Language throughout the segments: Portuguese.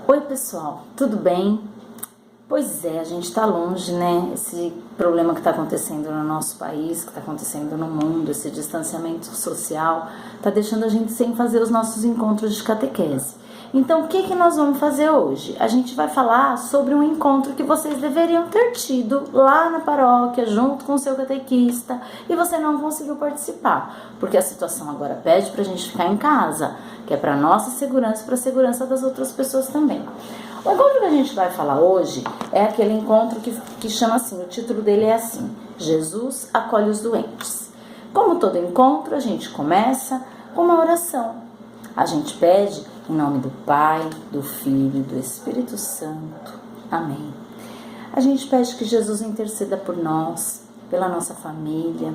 Oi pessoal, tudo bem? Pois é, a gente está longe, né? Esse problema que está acontecendo no nosso país, que está acontecendo no mundo, esse distanciamento social, está deixando a gente sem fazer os nossos encontros de catequese. Então, o que nós vamos fazer hoje? A gente vai falar sobre um encontro que vocês deveriam ter tido lá na paróquia, junto com o seu catequista, e você não conseguiu participar, porque a situação agora pede para a gente ficar em casa, que é para nossa segurança e para a segurança das outras pessoas também. O encontro que a gente vai falar hoje é aquele encontro que chama assim, o título dele é assim, Jesus acolhe os doentes. Como todo encontro, a gente começa com uma oração. A gente pede em nome do Pai, do Filho e do Espírito Santo. Amém. A gente pede que Jesus interceda por nós, pela nossa família,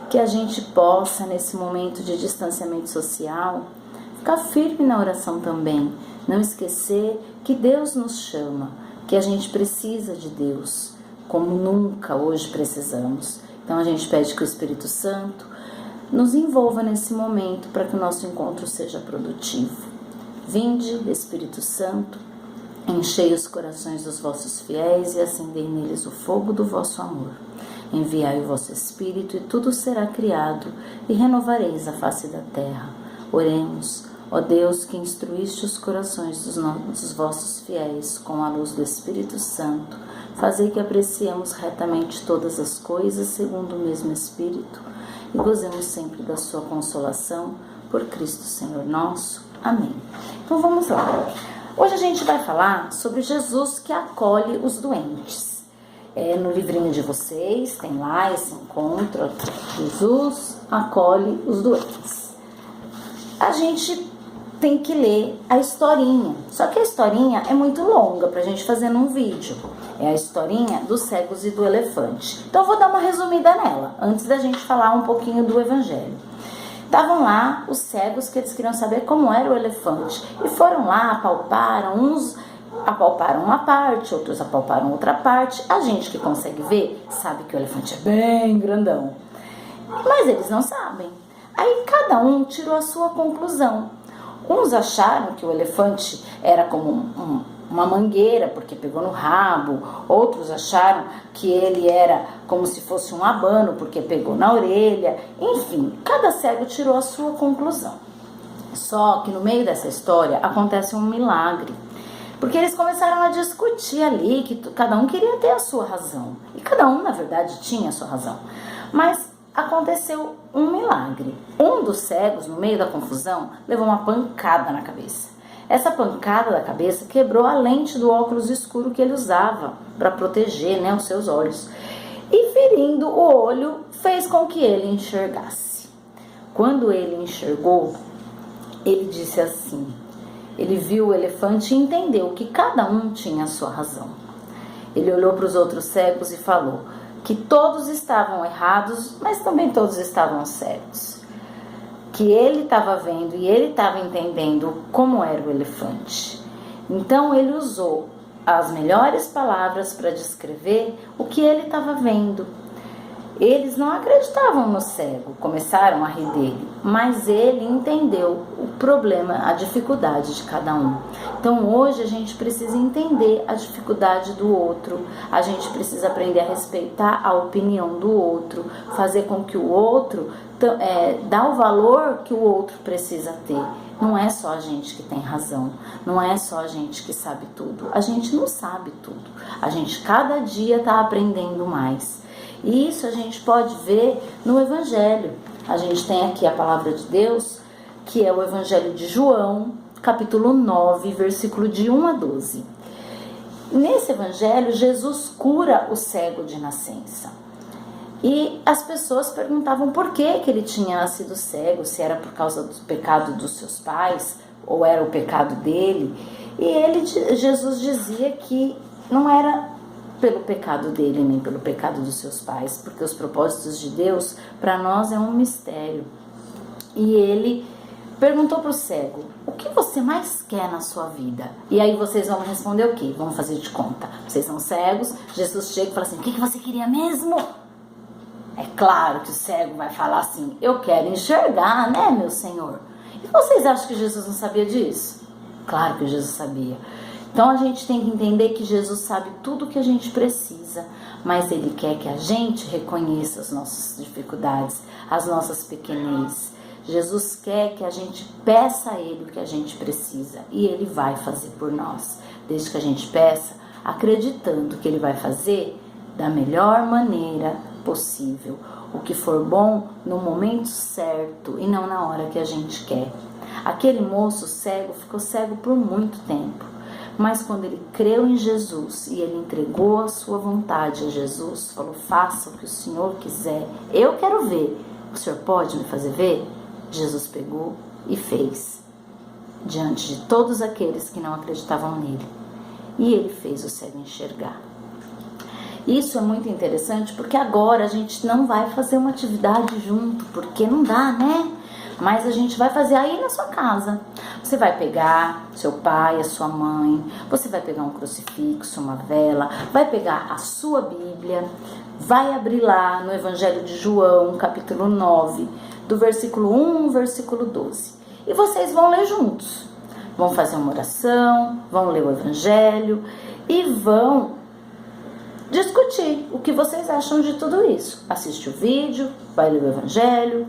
que a gente possa, nesse momento de distanciamento social, ficar firme na oração também. Não esquecer que Deus nos chama, que a gente precisa de Deus, como nunca hoje precisamos. Então a gente pede que o Espírito Santo nos envolva nesse momento para que o nosso encontro seja produtivo. Vinde, Espírito Santo, enchei os corações dos vossos fiéis e acendei neles o fogo do vosso amor. Enviai o vosso Espírito e tudo será criado e renovareis a face da terra. Oremos. Ó Deus, que instruíste os corações dos vossos fiéis com a luz do Espírito Santo, fazei que apreciemos retamente todas as coisas segundo o mesmo Espírito e gozemos sempre da sua consolação, por Cristo Senhor nosso. Amém. Então vamos lá. Hoje a gente vai falar sobre Jesus que acolhe os doentes. No livrinho de vocês tem lá esse encontro, Jesus acolhe os doentes. A gente tem que ler a historinha, só que a historinha é muito longa pra gente fazer num vídeo. É a historinha dos cegos e do elefante. Então eu vou dar uma resumida nela, antes da gente falar um pouquinho do evangelho. Estavam lá os cegos que eles queriam saber como era o elefante e foram lá, apalparam, uns apalparam uma parte, outros apalparam outra parte. A gente que consegue ver sabe que o elefante é bem grandão, mas eles não sabem. Aí cada um tirou a sua conclusão. Uns acharam que o elefante era como uma mangueira, porque pegou no rabo. Outros acharam que ele era como se fosse um abano, porque pegou na orelha. Enfim, cada cego tirou a sua conclusão. Só que no meio dessa história acontece um milagre. Porque eles começaram a discutir ali, que cada um queria ter a sua razão. E cada um, na verdade, tinha a sua razão. Mas aconteceu um milagre. Um dos cegos, no meio da confusão, levou uma pancada na cabeça. Essa pancada da cabeça quebrou a lente do óculos escuro que ele usava para proteger, os seus olhos. E ferindo o olho, fez com que ele enxergasse. Quando ele enxergou, ele disse assim, ele viu o elefante e entendeu que cada um tinha a sua razão. Ele olhou para os outros cegos e falou que todos estavam errados, mas também todos estavam certos. Que ele estava vendo e ele estava entendendo como era o elefante. Então ele usou as melhores palavras para descrever o que ele estava vendo. Eles não acreditavam no cego, começaram a rir dele, mas ele entendeu o problema, a dificuldade de cada um. Então hoje a gente precisa entender a dificuldade do outro, a gente precisa aprender a respeitar a opinião do outro, fazer com que o outro dá o valor que o outro precisa ter. Não é só a gente que tem razão, não é só a gente que sabe tudo, a gente não sabe tudo, a gente cada dia está aprendendo mais. E isso a gente pode ver no Evangelho. A gente tem aqui a palavra de Deus, que é o Evangelho de João, capítulo 9, versículo de 1 a 12. Nesse Evangelho, Jesus cura o cego de nascença. E as pessoas perguntavam por que ele tinha nascido cego, se era por causa do pecado dos seus pais, ou era o pecado dele. E Jesus dizia que não era pelo pecado dele, nem pelo pecado dos seus pais, porque os propósitos de Deus, para nós, é um mistério. E ele perguntou para o cego, o que você mais quer na sua vida? E aí vocês vão responder o quê? Vamos fazer de conta. Vocês são cegos, Jesus chega e fala assim, o que você queria mesmo? É claro que o cego vai falar assim, eu quero enxergar, né, meu Senhor? E vocês acham que Jesus não sabia disso? Claro que Jesus sabia. Então a gente tem que entender que Jesus sabe tudo o que a gente precisa, mas Ele quer que a gente reconheça as nossas dificuldades, as nossas pequenez. Jesus quer que a gente peça a Ele o que a gente precisa e Ele vai fazer por nós, desde que a gente peça, acreditando que Ele vai fazer da melhor maneira possível, o que for bom no momento certo e não na hora que a gente quer. Aquele moço cego ficou cego por muito tempo, mas quando ele creu em Jesus e ele entregou a sua vontade a Jesus, falou: faça o que o Senhor quiser, eu quero ver, o Senhor pode me fazer ver? Jesus pegou e fez, diante de todos aqueles que não acreditavam nele, e ele fez o cego enxergar. Isso é muito interessante, porque agora a gente não vai fazer uma atividade junto, porque não dá, né? Mas a gente vai fazer aí na sua casa. Você vai pegar seu pai, a sua mãe, você vai pegar um crucifixo, uma vela, vai pegar a sua Bíblia, vai abrir lá no Evangelho de João, capítulo 9, do versículo 1 ao versículo 12. E vocês vão ler juntos. Vão fazer uma oração, vão ler o Evangelho e vão discutir o que vocês acham de tudo isso. Assiste o vídeo, vai ler o Evangelho.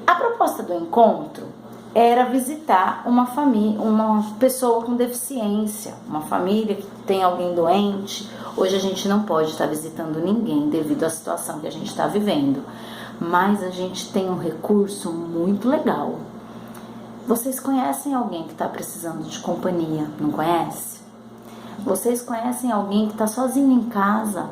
A proposta do encontro era visitar uma família, uma pessoa com deficiência, uma família que tem alguém doente. Hoje a gente não pode estar visitando ninguém devido à situação que a gente está vivendo, mas a gente tem um recurso muito legal. Vocês conhecem alguém que está precisando de companhia, não conhece? Vocês conhecem alguém que está sozinho em casa?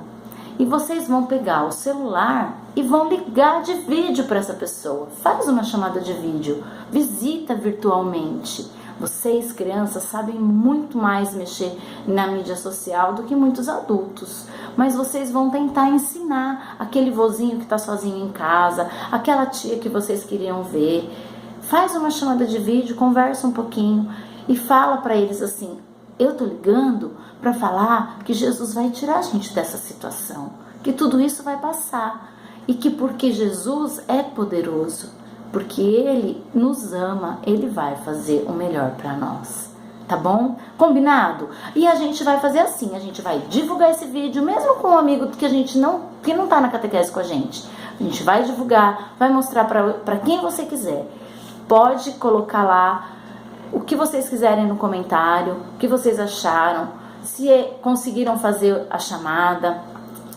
E vocês vão pegar o celular e vão ligar de vídeo para essa pessoa. Faz uma chamada de vídeo, visita virtualmente. Vocês, crianças, sabem muito mais mexer na mídia social do que muitos adultos. Mas vocês vão tentar ensinar aquele vozinho que está sozinho em casa, aquela tia que vocês queriam ver. Faz uma chamada de vídeo, conversa um pouquinho e fala para eles assim: eu tô ligando para falar que Jesus vai tirar a gente dessa situação, que tudo isso vai passar e que porque Jesus é poderoso, porque Ele nos ama, Ele vai fazer o melhor para nós, tá bom? Combinado? E a gente vai fazer assim, a gente vai divulgar esse vídeo mesmo com um amigo que não tá na catequese com a gente. A gente vai divulgar, vai mostrar para quem você quiser. Pode colocar lá o que vocês quiserem no comentário, o que vocês acharam, se conseguiram fazer a chamada.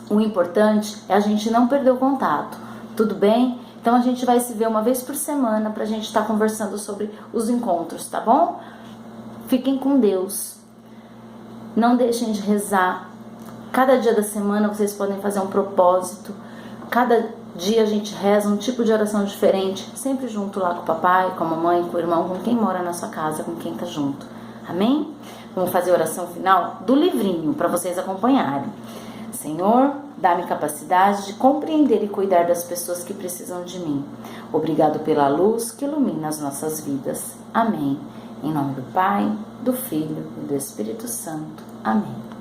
O importante é a gente não perder o contato, tudo bem? Então a gente vai se ver uma vez por semana pra gente estar conversando sobre os encontros, tá bom? Fiquem com Deus. Não deixem de rezar. Cada dia da semana vocês podem fazer um propósito. Cada dia a gente reza um tipo de oração diferente, sempre junto lá com o papai, com a mamãe, com o irmão, com quem mora na sua casa, com quem tá junto. Amém? Vamos fazer a oração final do livrinho para vocês acompanharem. Senhor, dá-me capacidade de compreender e cuidar das pessoas que precisam de mim. Obrigado pela luz que ilumina as nossas vidas. Amém. Em nome do Pai, do Filho e do Espírito Santo. Amém.